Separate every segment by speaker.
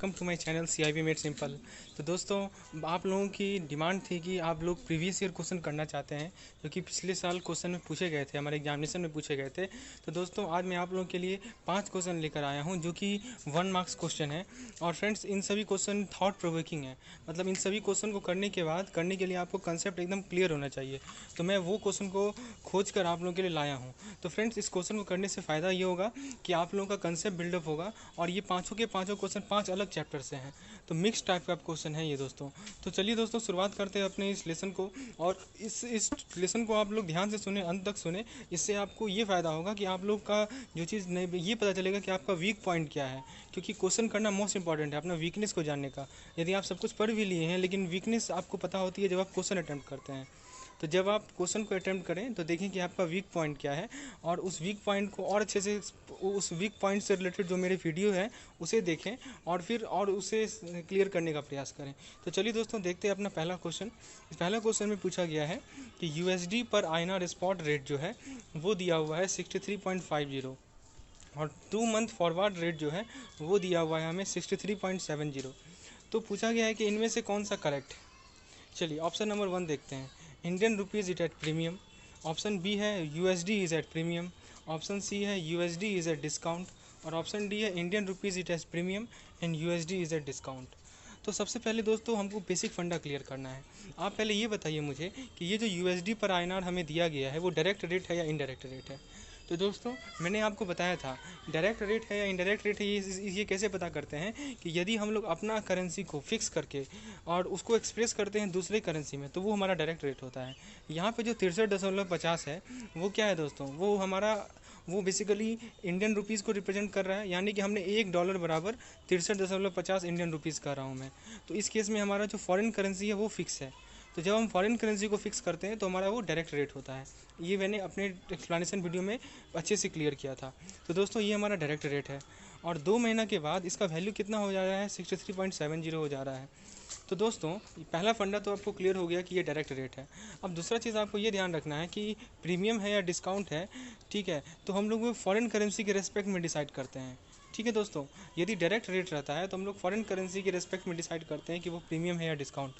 Speaker 1: Welcome to my channel CIB made simple. तो दोस्तों, आप लोगों की डिमांड थी कि आप लोग प्रीवियस ईयर क्वेश्चन करना चाहते हैं, जो कि पिछले साल क्वेश्चन में पूछे गए थे, हमारे एग्जामिनेशन में पूछे गए थे। तो दोस्तों, आज मैं आप लोगों के लिए 5 क्वेश्चन लेकर आया हूं, जो कि 1 मार्क्स क्वेश्चन है। और फ्रेंड्स, इन सभी क्वेश्चन थॉट प्रोवोकिंग है, मतलब इन सभी क्वेश्चन को करने के लिए आपको कंसेप्ट एकदम क्लियर होना चाहिए। तो मैं वो क्वेश्चन को खोज कर आप लोगों के लिए लाया हूँ। तो फ्रेंड्स, इस क्वेश्चन को करने से फ़ायदा ये होगा कि आप लोगों का कंसेप्ट बिल्डअप होगा। और ये पाँचों के पाँचों क्वेश्चन 5 अलग चैप्टर से हैं, तो मिक्स टाइप का क्वेश्चन है ये दोस्तों। तो चलिए दोस्तों, शुरुआत करते हैं अपने इस लेसन को। और इस लेसन को आप लोग ध्यान से सुने, अंत तक सुने। इससे आपको ये फ़ायदा होगा कि आप लोग का जो चीज़ नहीं, ये पता चलेगा कि आपका वीक पॉइंट क्या है। क्योंकि क्वेश्चन करना मोस्ट इंपॉर्टेंट है, अपना वीकनेस को जानने का। यदि आप सब कुछ पढ़ भी लिए हैं, लेकिन वीकनेस आपको पता होती है जब आप क्वेश्चन अटैम्प्ट करते हैं। तो जब आप क्वेश्चन को अटैम्प्ट करें तो देखें कि आपका वीक पॉइंट क्या है, और उस वीक पॉइंट को और अच्छे से, उस वीक पॉइंट से रिलेटेड जो मेरे वीडियो है उसे देखें, और फिर उसे क्लियर करने का प्रयास करें। तो चलिए दोस्तों, देखते हैं अपना पहला क्वेश्चन। इस पहला क्वेश्चन में पूछा गया है कि USD पर INR स्पॉट रेट जो है वो दिया हुआ है 63.50, और 2 मंथ फॉरवर्ड रेट जो है वो दिया हुआ है हमें 63.70। तो पूछा गया है कि इनमें से कौन सा करेक्ट है। चलिए ऑप्शन नंबर 1 देखते हैं। Indian rupees it at premium. Option B है USD is at premium. Option C है USD इज़ एट डिस्काउंट। और ऑप्शन डी है Indian rupees it at premium and USD is at discount. तो सबसे पहले दोस्तों, हमको बेसिक फंडा क्लियर करना है। आप पहले ये बताइए मुझे कि ये जो USD पर INR हमें दिया गया है वो डायरेक्ट रेट है या इनडायरेक्ट रेट है। तो दोस्तों, मैंने आपको बताया था डायरेक्ट रेट है या इनडायरेक्ट रेट है। ये कैसे पता करते हैं कि यदि हम लोग अपना करेंसी को फिक्स करके और उसको एक्सप्रेस करते हैं दूसरे करेंसी में, तो वो हमारा डायरेक्ट रेट होता है। यहाँ पे जो 63.50 है वो क्या है दोस्तों, वो बेसिकली इंडियन रुपीज़ को रिप्रेजेंट कर रहा है। यानी कि हमने $1 बराबर 63.50 इंडियन रुपीज़ कर रहा हूँ मैं। तो इस केस में हमारा जो फॉरेन करेंसी है वो फिक्स है। तो जब हम फॉरेन करेंसी को फिक्स करते हैं तो हमारा वो डायरेक्ट रेट होता है। ये मैंने अपने एक्सप्लेनेशन वीडियो में अच्छे से क्लियर किया था। तो दोस्तों, ये हमारा डायरेक्ट रेट है, और 2 महीना के बाद इसका वैल्यू कितना हो जा रहा है, 63.70 हो जा रहा है। तो दोस्तों, पहला फंडा तो आपको क्लियर हो गया कि ये डायरेक्ट रेट है। अब दूसरा चीज़ आपको ये ध्यान रखना है कि प्रीमियम है या डिस्काउंट है, ठीक है, तो हम लोग वो फॉरेन करेंसी के रेस्पेक्ट में डिसाइड करते हैं। ठीक है दोस्तों, यदि डायरेक्ट रेट रहता है तो हम लोग फॉरेन करेंसी के रेस्पेक्ट में डिसाइड करते हैं कि वो प्रीमियम है या डिस्काउंट।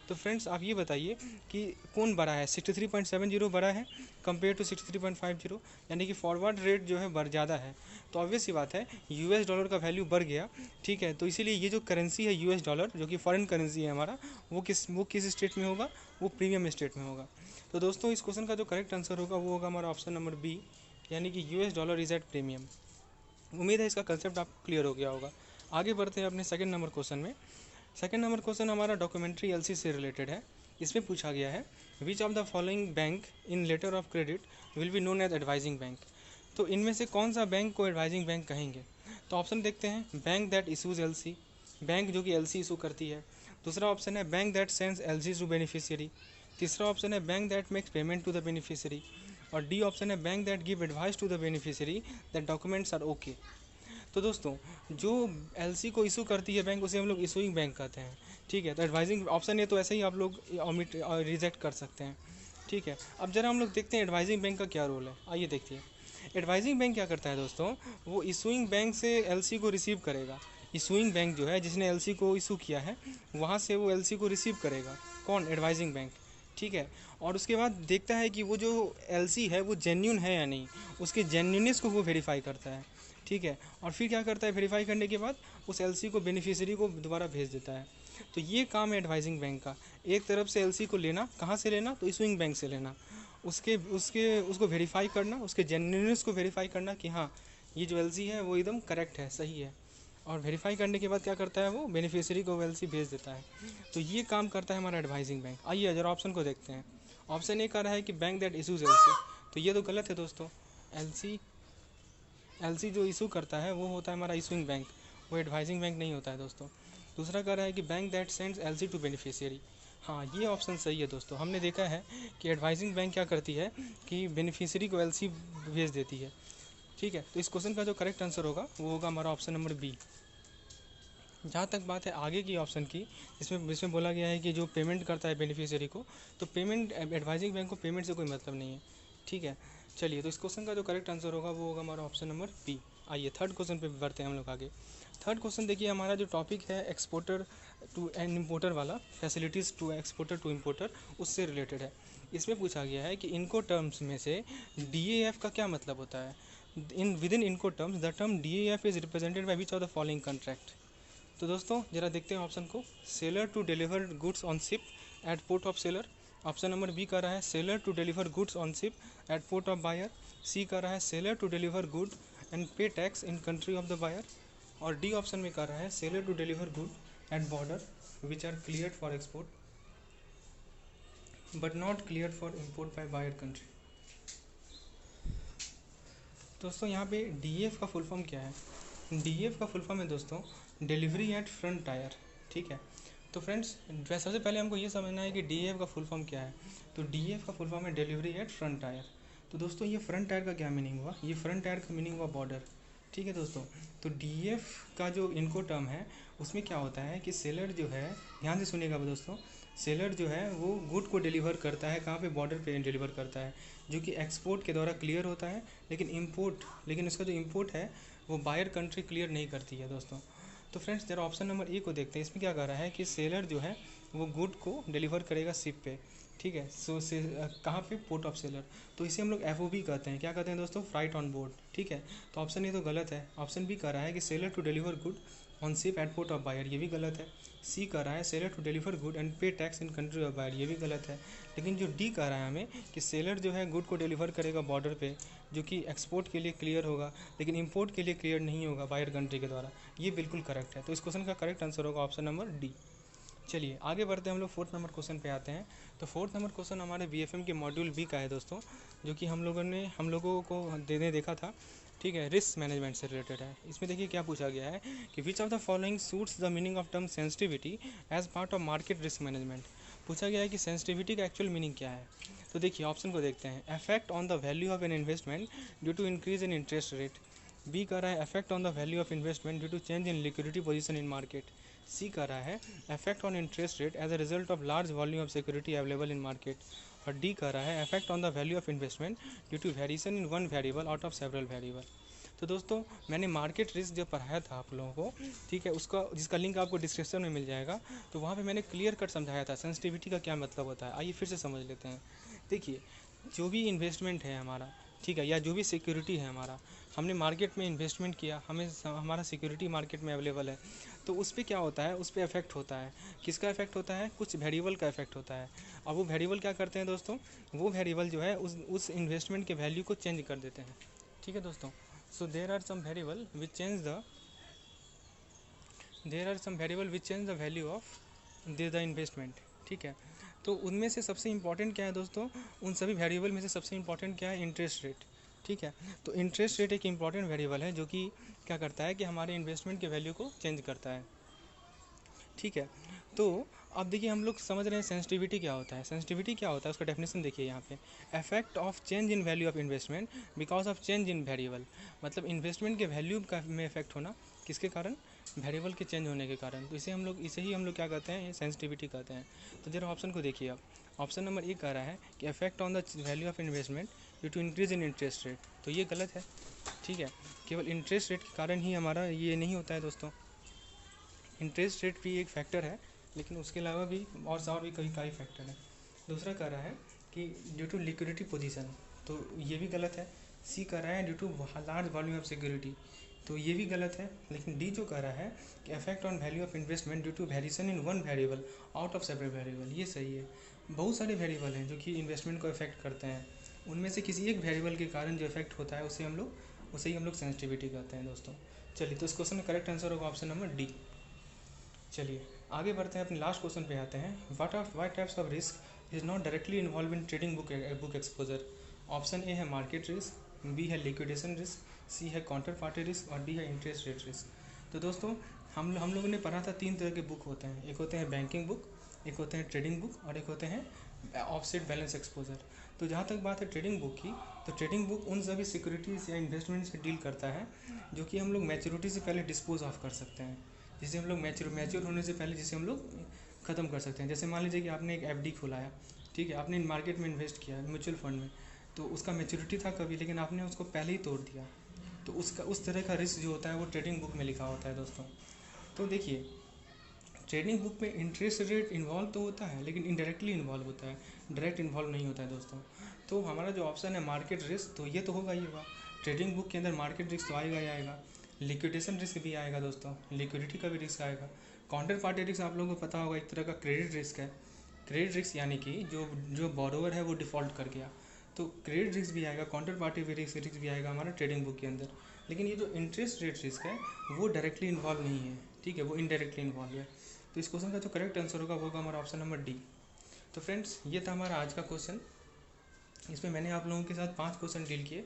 Speaker 1: तो फ्रेंड्स, आप ये बताइए कि कौन बड़ा है, 63.70 बड़ा है कंपेयर टू 63.50, यानी कि फॉरवर्ड रेट जो है बढ़ ज़्यादा है। तो ऑब्वियस सी बात है, US डॉलर का वैल्यू बढ़ गया। ठीक है, तो इसीलिए ये जो करेंसी है US डॉलर, जो कि फॉरेन करेंसी है हमारा, वो किस स्टेट में होगा, वो प्रीमियम स्टेट में होगा। तो दोस्तों, इस क्वेश्चन का जो करेक्ट आंसर होगा वो होगा हमारा ऑप्शन नंबर बी, यानी कि US dollar is at premium. उम्मीद है इसका कंसेप्ट आपको क्लियर हो गया होगा। आगे बढ़ते हैं अपने सेकंड नंबर क्वेश्चन में। सेकंड नंबर क्वेश्चन हमारा डॉक्यूमेंट्री LC से रिलेटेड है। इसमें पूछा गया है which of the following bank in letter of credit will be known as advising bank. तो इनमें से कौन सा बैंक को एडवाइजिंग बैंक कहेंगे। तो ऑप्शन देखते हैं, bank that issues LC, bank जो कि LC इशू करती है। दूसरा ऑप्शन है bank that sends LC to beneficiary. तीसरा ऑप्शन है bank that makes payment to the beneficiary. और डी ऑप्शन है bank that give advice to the beneficiary that documents are okay. तो दोस्तों, जो LC को इशू करती है बैंक, उसे हम लोग इशूइंग बैंक कहते हैं। ठीक है, तो एडवाइजिंग ऑप्शन है, तो ऐसे ही आप लोग ऑमिट रिजेक्ट कर सकते हैं। ठीक है, अब जरा हम लोग देखते हैं एडवाइजिंग बैंक का क्या रोल है। आइए देखिए, एडवाइजिंग बैंक क्या करता है दोस्तों, वो इशूइंग बैंक से LC को रिसीव करेगा। इशूइंग बैंक जो है, जिसने LC को इशू किया है, वहाँ से वो LC को रिसीव करेगा। कौन, एडवाइजिंग बैंक। ठीक है, और उसके बाद देखता है कि वो जो LC है वो जेन्यून है या नहीं, उसके जेन्यूननेस को वो वेरीफाई करता है। ठीक है, और फिर क्या करता है, वेरीफाई करने के बाद उस LC को बेनिफिशियरी को दोबारा भेज देता है। तो ये काम है एडवाइजिंग बैंक का। एक तरफ से LC को लेना, कहाँ से लेना, तो इशूइंग बैंक से लेना, उसको वेरीफाई करना, उसके जेन्युइननेस को वेरीफाई करना कि हाँ, ये जो LC है वो एकदम करेक्ट है, सही है। और वेरीफाई करने के बाद क्या करता है, वो बेनिफिशियरी को LC भेज देता है। तो ये काम करता है हमारा एडवाइजिंग बैंक। आइए जरा ऑप्शन को देखते हैं। ऑप्शन ए कह रहा है कि बैंक दैट इशूज़ LC, तो ये तो गलत है दोस्तों। LC जो इशू करता है वो होता है हमारा इशूइंग बैंक, वो एडवाइजिंग बैंक नहीं होता है दोस्तों। दूसरा कह रहा है कि bank that sends LC to beneficiary. हाँ, ये ऑप्शन सही है दोस्तों। हमने देखा है कि एडवाइजिंग बैंक क्या करती है कि बेनिफिशियरी को LC भेज देती है। ठीक है, तो इस क्वेश्चन का जो करेक्ट आंसर होगा वो होगा हमारा ऑप्शन नंबर बी। जहाँ तक बात है आगे की ऑप्शन की, जिसमें बोला गया है कि जो पेमेंट करता है बेनिफिशियरी को, तो पेमेंट, एडवाइजिंग बैंक को पेमेंट से कोई मतलब नहीं है। ठीक है, चलिए, तो इस क्वेश्चन का जो करेक्ट आंसर होगा वो होगा हमारा ऑप्शन नंबर बी, आइए थर्ड क्वेश्चन पे बढ़ते हैं हम लोग आगे। थर्ड क्वेश्चन देखिए, हमारा जो टॉपिक है एक्सपोर्टर टू एंड इम्पोर्टर वाला, facilities to exporter to importer, उससे रिलेटेड है। इसमें पूछा गया है कि इनको टर्म्स में से DAF का क्या मतलब होता है। विद इन इनको terms the term DAF is represented by which of the following contract. तो दोस्तों जरा देखते हैं ऑप्शन को। Seller to deliver goods on ship at port of seller. Option number B कर रहा है seller to deliver goods on ship at port of buyer. C कर रहा है seller to deliver good and pay tax in country of the buyer. और D option में कर रहा है seller to deliver good at border which are cleared for export but not cleared for import by buyer country. दोस्तों यहाँ पे DAF का full form क्या है। DAF का फुल फॉर्म है दोस्तों डिलीवरी एट फ्रंट टायर। ठीक है, तो फ्रेंड्स सबसे पहले हमको ये समझना है कि DAF का फुल फॉर्म क्या है। तो DAF का फुल फॉर्म है डिलीवरी एट फ्रंट टायर। तो दोस्तों ये फ्रंट टायर का क्या मीनिंग हुआ, ये फ्रंट टायर का मीनिंग हुआ बॉर्डर। ठीक है दोस्तों, तो DAF का जो इनको टर्म है उसमें क्या होता है कि सेलर जो है, ध्यान से सुनिएगा दोस्तों, सेलर जो है वो गुड को डिलीवर करता है कहाँ पे, बॉर्डर पे डिलीवर करता है, जो कि एक्सपोर्ट के द्वारा क्लियर होता है। लेकिन उसका जो इम्पोर्ट है वो बायर कंट्री क्लियर नहीं करती है दोस्तों। तो फ्रेंड्स जरा ऑप्शन नंबर ए को देखते हैं। इसमें क्या कर रहा है कि सेलर जो है वो गुड को डिलीवर करेगा शिप पे। ठीक है, सो से कहाँ पे, पोर्ट ऑफ सेलर। तो इसे हम लोग FOB कहते हैं। क्या कहते हैं दोस्तों, फ्राइट ऑन बोर्ड। ठीक है, तो ऑप्शन ए तो गलत है। ऑप्शन बी कर रहा है कि seller to deliver good on ship at port of buyer, ये भी गलत है। सी कर रहा है seller to deliver good and pay tax in country of buyer, ये भी गलत है। लेकिन जो डी कह रहा है हमें कि सेलर जो है गुड को डिलीवर करेगा बॉर्डर पे, जो कि एक्सपोर्ट के लिए क्लियर होगा लेकिन इंपोर्ट के लिए क्लियर नहीं होगा बायर कंट्री के द्वारा, ये बिल्कुल करेक्ट है। तो इस क्वेश्चन का करेक्ट आंसर होगा ऑप्शन नंबर डी। चलिए आगे बढ़ते हैं, हम लोग फोर्थ नंबर क्वेश्चन पे आते हैं। तो फोर्थ नंबर क्वेश्चन हमारे BFM के मॉड्यूल बी का है दोस्तों, जो कि हम लोगों को देने देखा था। ठीक है, रिस्क मैनेजमेंट से रिलेटेड है। इसमें देखिए क्या पूछा गया है कि which of the following suits the meaning of term sensitivity as part of market risk management. पूछा गया है कि सेंसिटिविटी का एक्चुअल मीनिंग क्या है। तो देखिए ऑप्शन को देखते हैं। Effect on the value of an investment due to increase in interest rate. B कर रहा है effect on the value of investment due to change in liquidity position in market. C कर रहा है effect on interest rate as a result of large volume of security available in market. और D कर रहा है effect on the value of investment due to variation in one variable out of several variable. तो दोस्तों मैंने market risk जब पढ़ाया था आप लोगों को, ठीक है, उसका जिसका लिंक आपको डिस्क्रिप्शन में मिल जाएगा, तो वहाँ पे मैंने क्लियर कट समझाया था सेंसिटिविटी का क्या मतलब होता है। आइए फिर से समझ लेते हैं। देखिए जो भी इन्वेस्टमेंट है हमारा, ठीक है, या जो भी सिक्योरिटी है हमारा, हमने मार्केट में इन्वेस्टमेंट किया, हमारा सिक्योरिटी मार्केट में अवेलेबल है, तो उस पर क्या होता है, उस पर इफेक्ट होता है। किसका इफेक्ट होता है, कुछ वेरिएबल का इफेक्ट होता है। और वो वेरिएबल क्या करते हैं दोस्तों, वो वेरिएबल जो है उस इन्वेस्टमेंट के वैल्यू को चेंज कर देते हैं। ठीक है दोस्तों, so there are some variable which change the value of the investment। ठीक है, तो उनमें से सबसे इंपॉर्टेंट क्या है दोस्तों, उन सभी वेरिएबल में से सबसे इंपॉर्टेंट क्या है, इंटरेस्ट रेट। ठीक है, तो इंटरेस्ट रेट एक इंपॉर्टेंट वेरिएबल है जो कि क्या करता है कि हमारे इन्वेस्टमेंट के वैल्यू को चेंज करता है। ठीक है, तो अब देखिए हम लोग समझ रहे हैं सेंसिटिविटी क्या होता है। सेंसिटिविटी क्या होता है उसका डेफिनेशन देखिए यहाँ पे, effect of change in value of investment because of change in variable. मतलब इन्वेस्टमेंट के वैल्यू का में इफेक्ट होना, किसके कारण, वेरिएबल के चेंज होने के कारण। तो इसे ही हम लोग क्या कहते हैं, सेंसिटिविटी कहते हैं। तो जरा ऑप्शन को देखिए आप, ऑप्शन नंबर ए कह रहा है कि effect on the value of investment due to increase in interest rate, तो ये गलत है। ठीक है, केवल इंटरेस्ट रेट के कारण ही हमारा ये नहीं होता है दोस्तों। इंटरेस्ट रेट भी एक फैक्टर है, लेकिन उसके अलावा भी और भी कई फैक्टर हैं। दूसरा कह रहा है कि ड्यू टू लिक्विडिटी पोजीशन, तो ये भी गलत है। सी कह रहा है due to large volume of security, तो ये भी गलत है। लेकिन डी जो कह रहा है कि effect on value of investment due to variation in one variable out of several variable, ये सही है। बहुत सारे वेरिएबल हैं जो कि इन्वेस्टमेंट को इफेक्ट करते हैं, उनमें से किसी एक वेरिएबल के कारण जो इफेक्ट होता है उसे ही हम लोग सेंसिटिविटी कहते हैं दोस्तों। चलिए, तो इस क्वेश्चन का करेक्ट आंसर होगा ऑप्शन नंबर डी। चलिए आगे बढ़ते हैं, अपने लास्ट क्वेश्चन पे आते हैं। What types of risk is not directly involve in trading book exposure. Option A है मार्केट रिस्क, बी है लिक्विडेशन रिस्क, सी है काउंटर पार्टी रिस्क और डी है इंटरेस्ट रेट रिस्क। तो दोस्तों हम लोगों ने पढ़ा था 3 तरह के बुक होते हैं, एक होते हैं बैंकिंग बुक, एक होते हैं ट्रेडिंग बुक और एक होते हैं ऑफसेट बैलेंस एक्सपोजर। तो जहाँ तक बात है ट्रेडिंग बुक की, तो ट्रेडिंग बुक उन सभी सिक्योरिटीज़ या इन्वेस्टमेंट से डील करता है जो कि हम लोग मैच्योरिटी से पहले डिस्पोज ऑफ कर सकते हैं, जिसे हम लोग मैच्योर होने से पहले जिसे हम लोग ख़त्म कर सकते हैं। जैसे मान लीजिए कि आपने एक FD खोलाया, ठीक है, आपने मार्केट में इन्वेस्ट किया म्यूचुअल फंड में, तो उसका मैच्योरिटी था कभी, लेकिन आपने उसको पहले ही तोड़ दिया, तो उसका उस तरह का रिस्क जो होता है वो ट्रेडिंग बुक में लिखा होता है दोस्तों। तो देखिए, ट्रेडिंग बुक में इंटरेस्ट रेट इन्वॉल्व तो होता है लेकिन इनडायरेक्टली इन्वॉल्व होता है, डायरेक्ट इन्वॉल्व नहीं होता है दोस्तों। तो हमारा जो ऑप्शन है मार्केट रिस्क, तो ये तो होगा ही होगा। ट्रेडिंग बुक के अंदर मार्केट रिस्क तो आएगा ही आएगा, लिक्विडेशन रिस्क भी आएगा दोस्तों, लिक्विडिटी का भी रिस्क आएगा। काउंटर पार्टी रिस्क आप लोगों को पता होगा एक तरह का क्रेडिट रिस्क है। क्रेडिट रिस्क यानी कि जो जो बोरोवर है वो डिफ़ॉल्ट कर गया, तो क्रेडिट रिस्क भी आएगा, काउंटर पार्टी रिस्क भी आएगा हमारा ट्रेडिंग बुक के अंदर। लेकिन ये जो इंटरेस्ट रेट रिस्क है वो डायरेक्टली इन्वॉल्व नहीं है, ठीक है, वो इनडायरेक्टली इन्वॉल्व है। तो इस क्वेश्चन का जो करेक्ट आंसर होगा वो होगा हमारा ऑप्शन नंबर डी। तो फ्रेंड्स, ये था हमारा आज का क्वेश्चन। इसमें मैंने आप लोगों के साथ 5 क्वेश्चन डील किए,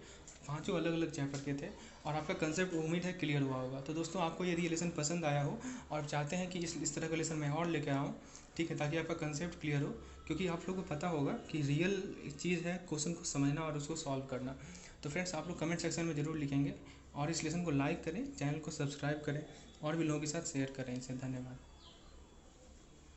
Speaker 1: पाँचों अलग अलग चैप्टर के थे, और आपका कंसेप्ट उम्मीद है क्लियर हुआ होगा। तो दोस्तों, आपको यदि ये लेसन पसंद आया हो और चाहते हैं कि इस तरह का लेसन मैं और लेकर आऊँ, ठीक है, ताकि आपका कंसेप्ट क्लियर हो, क्योंकि आप लोगों को पता होगा कि रियल चीज़ है क्वेश्चन को समझना और उसको सॉल्व करना। तो फ्रेंड्स, आप लोग कमेंट सेक्शन में ज़रूर लिखेंगे, और इस लेसन को लाइक करें, चैनल को सब्सक्राइब करें, और भी लोगों के साथ शेयर करें इसे। धन्यवाद।